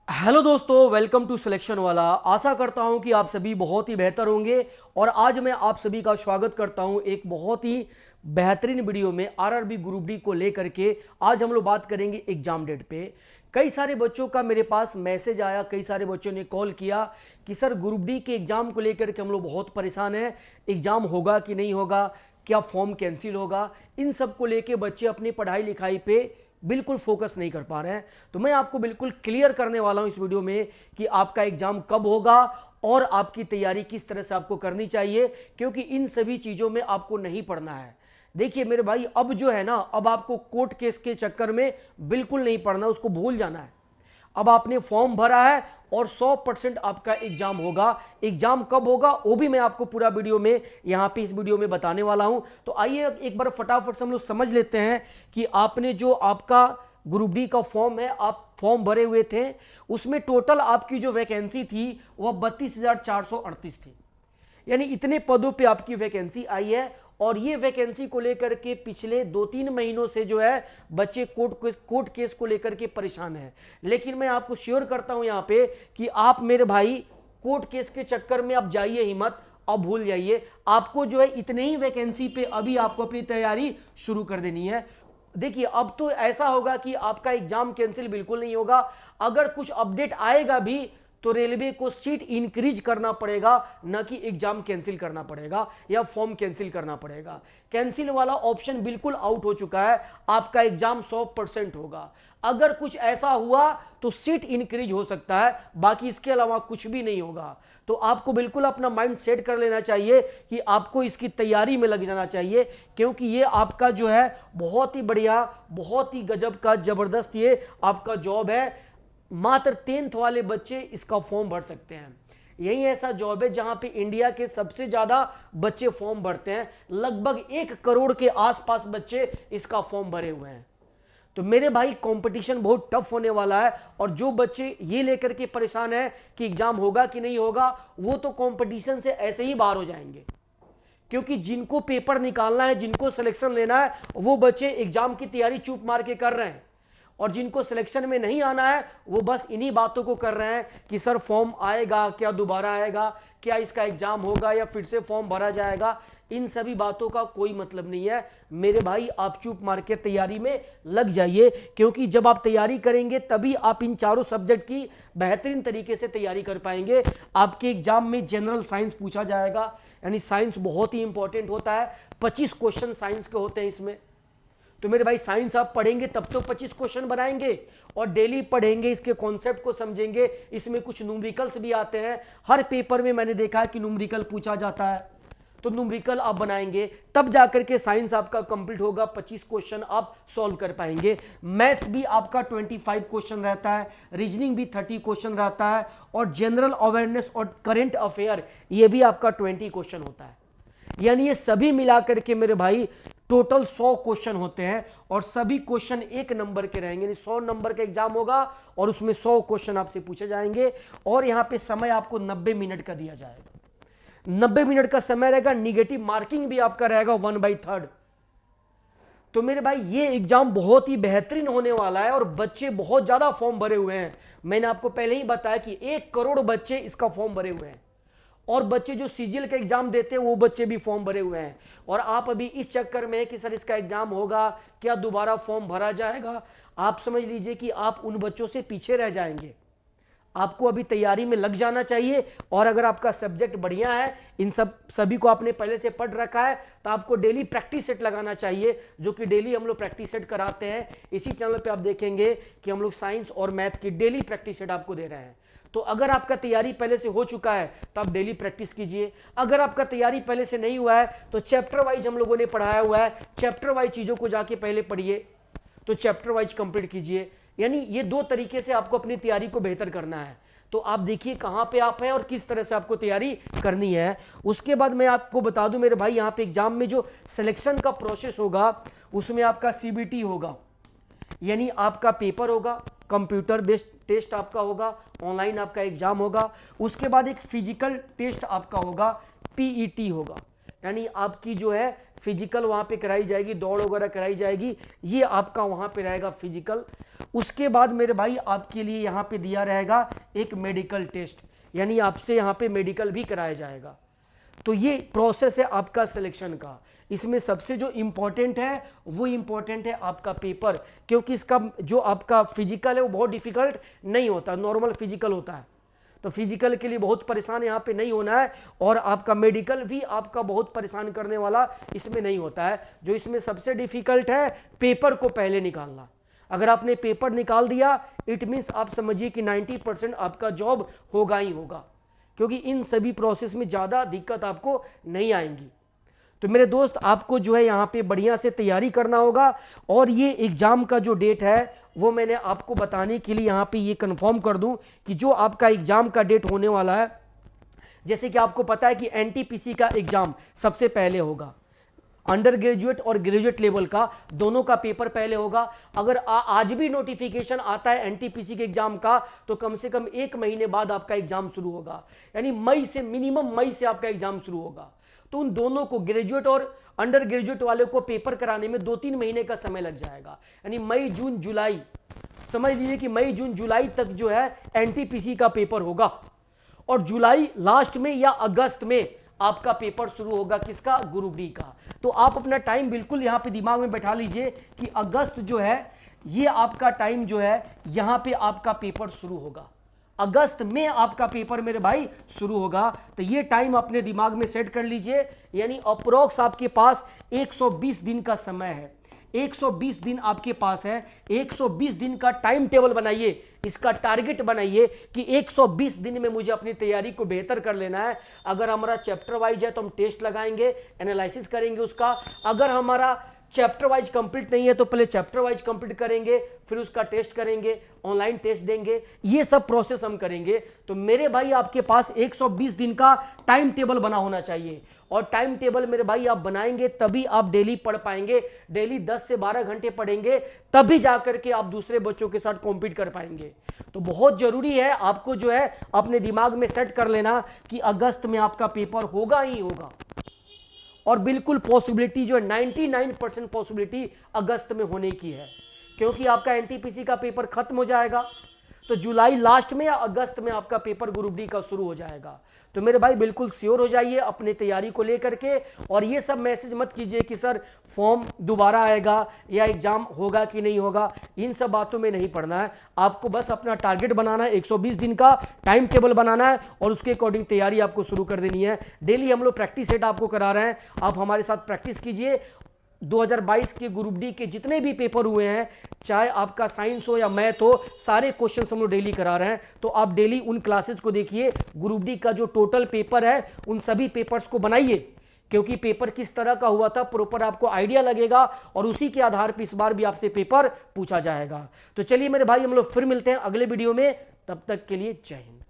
Hello दोस्तों, welcome to selection वाला। आशा करता हूं कि आप सभी बहुत ही बेहतर होंगे और आज मैं आप सभी का स्वागत करता हूं एक बहुत ही बेहतरीन वीडियो में आरआरबी ग्रुप डी को लेकर के। आज हम लोग बात करेंगे एग्जाम डेट पे। कई सारे बच्चों का मेरे पास मैसेज आया, कई सारे बच्चों ने कॉल किया कि सर ग्रुप डी के एग्जाम को लेकर के हम लोग बहुत परेशान हैं, एग्जाम होगा कि नहीं होगा, क्या फॉर्म कैंसिल होगा। इन सब को लेकर बच्चे अपनी पढ़ाई लिखाई पे बिल्कुल फोकस नहीं कर पा रहे हैं। तो मैं आपको बिल्कुल क्लियर करने वाला हूं इस वीडियो में कि आपका एग्जाम कब होगा और आपकी तैयारी किस तरह से आपको करनी चाहिए, क्योंकि इन सभी चीज़ों में आपको नहीं पढ़ना है। देखिए मेरे भाई, अब जो है ना, अब आपको कोर्ट केस के चक्कर में बिल्कुल नहीं पढ़ना, उसको भूल जाना है। अब आपने फॉर्म भरा है और 100% आपका एग्जाम होगा। एग्जाम कब होगा वो भी मैं आपको पूरा वीडियो में यहां पे इस वीडियो में बताने वाला हूं। तो आइए एक बार फटाफट से हम लोग समझ लेते हैं कि आपने जो आपका ग्रुप डी का फॉर्म है, आप फॉर्म भरे हुए थे, उसमें टोटल आपकी जो वैकेंसी थी वह 32,438 थी। यानी इतने पदों पे आपकी वैकेंसी आई है और ये वैकेंसी को लेकर के पिछले 2-3 महीनों से जो है बच्चे कोर्ट केस को लेकर के परेशान हैं। लेकिन मैं आपको श्योर करता हूं यहां पे कि आप मेरे भाई कोर्ट केस के चक्कर में आप जाइए ही मत, अब भूल जाइए। आपको जो है इतने ही वैकेंसी पे अभी आपको अपनी तैयारी शुरू कर देनी है। देखिए अब तो ऐसा होगा कि आपका एग्जाम कैंसिल बिल्कुल नहीं होगा। अगर कुछ अपडेट आएगा भी तो रेलवे को सीट इंक्रीज करना पड़ेगा, ना कि एग्जाम कैंसिल करना पड़ेगा या फॉर्म कैंसिल करना पड़ेगा। कैंसिल वाला ऑप्शन बिल्कुल आउट हो चुका है। आपका एग्जाम 100% होगा। अगर कुछ ऐसा हुआ तो सीट इंक्रीज हो सकता है, बाकी इसके अलावा कुछ भी नहीं होगा। तो आपको बिल्कुल अपना माइंड सेट कर लेना चाहिए कि आपको इसकी तैयारी में लग जाना चाहिए, क्योंकि ये आपका जो है बहुत ही बढ़िया, बहुत ही गजब का जबरदस्त ये आपका जॉब है। मात्र 10th वाले बच्चे इसका फॉर्म भर सकते हैं। यही ऐसा जॉब है जहां पे इंडिया के सबसे ज्यादा बच्चे फॉर्म भरते हैं। लगभग 1 करोड़ के आसपास बच्चे इसका फॉर्म भरे हुए हैं। तो मेरे भाई कंपटीशन बहुत टफ होने वाला है और जो बच्चे ये लेकर के परेशान है कि एग्जाम होगा कि नहीं होगा, वो तो कंपटीशन से ऐसे ही बाहर हो जाएंगे। क्योंकि जिनको पेपर निकालना है, जिनको सिलेक्शन लेना है, वो बच्चे एग्जाम की तैयारी चुप मार के कर रहे हैं। और जिनको सिलेक्शन में नहीं आना है वो बस इन्हीं बातों को कर रहे हैं कि सर फॉर्म आएगा क्या, दोबारा आएगा क्या, इसका एग्जाम होगा या फिर से फॉर्म भरा जाएगा। इन सभी बातों का कोई मतलब नहीं है मेरे भाई। आप चुप मार के तैयारी में लग जाइए, क्योंकि जब आप तैयारी करेंगे तभी आप इन चारों सब्जेक्ट की बेहतरीन तरीके से तैयारी कर पाएंगे। आपके एग्जाम में जनरल साइंस पूछा जाएगा, यानी साइंस बहुत ही इंपॉर्टेंट होता है। 25 क्वेश्चन साइंस के होते हैं इसमें। तो मेरे भाई साइंस आप पढ़ेंगे तब तो 25 क्वेश्चन बनाएंगे और डेली पढ़ेंगे, इसके कॉन्सेप्ट को समझेंगे। इसमें कुछ न्यूमेरिकल्स भी आते हैं। हर पेपर में मैंने देखा है कि न्यूमेरिकल पूछा जाता है, तो न्यूमेरिकल आप बनाएंगे तब जाकर के साइंस आपका कंप्लीट होगा। 25 क्वेश्चन आप सॉल्व कर पाएंगे। मैथ्स भी आपका 25 क्वेश्चन रहता है, रीजनिंग भी 30 क्वेश्चन रहता है और जनरल अवेयरनेस और करंट अफेयर ये भी आपका 20 क्वेश्चन होता है। यानी ये सभी मिलाकर के मेरे भाई टोटल 100 क्वेश्चन होते हैं और सभी क्वेश्चन 1 नंबर के रहेंगे। 100 नंबर का एग्जाम होगा और उसमें 100 क्वेश्चन आपसे पूछे जाएंगे और यहां पे समय आपको 90 मिनट का दिया जाएगा। 90 मिनट का समय रहेगा। निगेटिव मार्किंग भी आपका रहेगा 1/3। तो मेरे भाई ये एग्जाम बहुत ही बेहतरीन होने वाला है और बच्चे बहुत ज्यादा फॉर्म भरे हुए हैं। मैंने आपको पहले ही बताया कि 1 करोड़ बच्चे इसका फॉर्म भरे हुए हैं और बच्चे जो सीजीएल का एग्जाम देते हैं वो बच्चे भी फॉर्म भरे हुए हैं। और आप अभी इस चक्कर में कि सर इसका एग्जाम होगा क्या, दोबारा फॉर्म भरा जाएगा, आप समझ लीजिए कि आप उन बच्चों से पीछे रह जाएंगे। आपको अभी तैयारी में लग जाना चाहिए। और अगर आपका सब्जेक्ट बढ़िया है, इन सभी को आपने पहले से पढ़ रखा है, तो आपको डेली प्रैक्टिस सेट लगाना चाहिए, जो कि डेली हम लोग प्रैक्टिस सेट कराते हैं। इसी चैनल पे आप देखेंगे कि हम लोग साइंस और मैथ की डेली प्रैक्टिस सेट आपको दे रहे हैं। तो अगर आपका तैयारी पहले से हो चुका है तो आप डेली प्रैक्टिस कीजिए। अगर आपका तैयारी पहले से नहीं हुआ है तो चैप्टर वाइज हम लोगों ने पढ़ाया हुआ है, चैप्टर वाइज चीज़ों को जाके पहले पढ़िए, तो चैप्टर वाइज कंप्लीट कीजिए। यानी ये 2 तरीके से आपको अपनी तैयारी को बेहतर करना है। तो आप देखिए कहाँ पे आप हैं और किस तरह से आपको तैयारी करनी है। उसके बाद मैं आपको बता दूं मेरे भाई, यहाँ पे एग्जाम में जो सिलेक्शन का प्रोसेस होगा उसमें आपका सीबीटी होगा, यानी आपका पेपर होगा, कंप्यूटर बेस्ड टेस्ट आपका होगा, ऑनलाइन आपका एग्जाम होगा। उसके बाद एक फिजिकल टेस्ट आपका होगा, पीईटी होगा, यानी आपकी जो है फिजिकल वहाँ पे कराई जाएगी, दौड़ वगैरह कराई जाएगी, ये आपका वहाँ पे रहेगा फिजिकल। उसके बाद मेरे भाई आपके लिए यहाँ पे दिया रहेगा एक मेडिकल टेस्ट, यानी आपसे यहाँ पे मेडिकल भी कराया जाएगा। तो ये प्रोसेस है आपका सिलेक्शन का। इसमें सबसे जो इम्पोर्टेंट है वो इम्पोर्टेंट है आपका पेपर, क्योंकि इसका जो आपका फिजिकल है वो बहुत डिफिकल्ट नहीं होता, नॉर्मल फिजिकल होता है। तो फिजिकल के लिए बहुत परेशान यहाँ पे नहीं होना है, और आपका मेडिकल भी आपका बहुत परेशान करने वाला इसमें नहीं होता है। जो इसमें सबसे डिफिकल्ट है पेपर को पहले निकालना। अगर आपने पेपर निकाल दिया इट मीन्स आप समझिए कि 90% आपका जॉब होगा ही होगा, क्योंकि इन सभी प्रोसेस में ज़्यादा दिक्कत आपको नहीं आएंगी। तो मेरे दोस्त आपको जो है यहाँ पे बढ़िया से तैयारी करना होगा, और ये एग्ज़ाम का जो डेट है वो मैंने आपको बताने के लिए यहाँ पे ये कंफर्म कर दूं कि जो आपका एग्ज़ाम का डेट होने वाला है, जैसे कि आपको पता है कि एनटीपीसी का एग्ज़ाम सबसे पहले होगा, अंडर ग्रेजुएट और ग्रेजुएट लेवल का दोनों का पेपर पहले होगा। अगर आज भी नोटिफिकेशन आता है एनटीपीसी के एग्जाम का तो कम से कम 1 महीने बाद आपका एग्जाम शुरू होगा, यानी मई से, मिनिमम मई से आपका एग्जाम शुरू होगा। तो उन दोनों को, ग्रेजुएट और अंडर ग्रेजुएट वाले को पेपर कराने में 2-3 महीने का समय लग जाएगा, यानी मई जून जुलाई, समझ लीजिए कि मई जून जुलाई तक जो है एनटीपीसी का पेपर होगा, और जुलाई लास्ट में या अगस्त में आपका पेपर शुरू होगा, किसका, ग्रुप डी का। तो आप अपना टाइम बिल्कुल यहां पे दिमाग में बैठा लीजिए कि अगस्त जो है ये आपका टाइम जो है यहां पे आपका पेपर शुरू होगा, अगस्त में आपका पेपर मेरे भाई शुरू होगा। तो ये टाइम अपने दिमाग में सेट कर लीजिए, यानी अप्रोक्स आपके पास 120 दिन का समय है, 120 दिन आपके पास है। 120 दिन का टाइम टेबल बनाइए, इसका टारगेट बनाइए कि 120 दिन में मुझे अपनी तैयारी को बेहतर कर लेना है। अगर हमारा चैप्टर वाइज है तो हम टेस्ट लगाएंगे, एनालिसिस करेंगे उसका। अगर हमारा चैप्टर वाइज कंप्लीट नहीं है तो पहले चैप्टर वाइज कंप्लीट करेंगे, फिर उसका टेस्ट करेंगे, ऑनलाइन टेस्ट देंगे, ये सब प्रोसेस हम करेंगे। तो मेरे भाई आपके पास 120 दिन का टाइम टेबल बना होना चाहिए, और टाइम टेबल मेरे भाई आप बनाएंगे तभी आप डेली पढ़ पाएंगे। डेली 10 से 12 घंटे पढ़ेंगे तभी जाकर के आप दूसरे बच्चों के साथ कॉम्पीट कर पाएंगे। तो बहुत जरूरी है आपको जो है अपने दिमाग में सेट कर लेना कि अगस्त में आपका पेपर होगा ही होगा, और बिल्कुल पॉसिबिलिटी जो है 99% पॉसिबिलिटी अगस्त में होने की है, क्योंकि आपका एनटीपीसी का पेपर खत्म हो जाएगा। तो जुलाई लास्ट में या अगस्त में आपका पेपर ग्रुप डी का शुरू हो जाएगा। तो मेरे भाई बिल्कुल श्योर हो जाइए अपने तैयारी को लेकर के, और ये सब मैसेज मत कीजिए कि सर फॉर्म दोबारा आएगा या एग्जाम होगा कि नहीं होगा, इन सब बातों में नहीं पढ़ना है। आपको बस अपना टारगेट बनाना है, 120 दिन का टाइम टेबल बनाना है, और उसके अकॉर्डिंग तैयारी आपको शुरू कर देनी है। डेली हम लोग प्रैक्टिस सेट आपको करा रहे हैं, आप हमारे साथ प्रैक्टिस कीजिए। 2022 के ग्रुप डी के जितने भी पेपर हुए हैं, चाहे आपका साइंस हो या मैथ हो, सारे क्वेश्चन हम लोग डेली करा रहे हैं। तो आप डेली उन क्लासेस को देखिए, ग्रुप डी का जो टोटल पेपर है उन सभी पेपर्स को बनाइए, क्योंकि पेपर किस तरह का हुआ था प्रॉपर आपको आइडिया लगेगा, और उसी के आधार पर इस बार भी आपसे पेपर पूछा जाएगा। तो चलिए मेरे भाई हम लोग फिर मिलते हैं अगले वीडियो में, तब तक के लिए जय हिंद।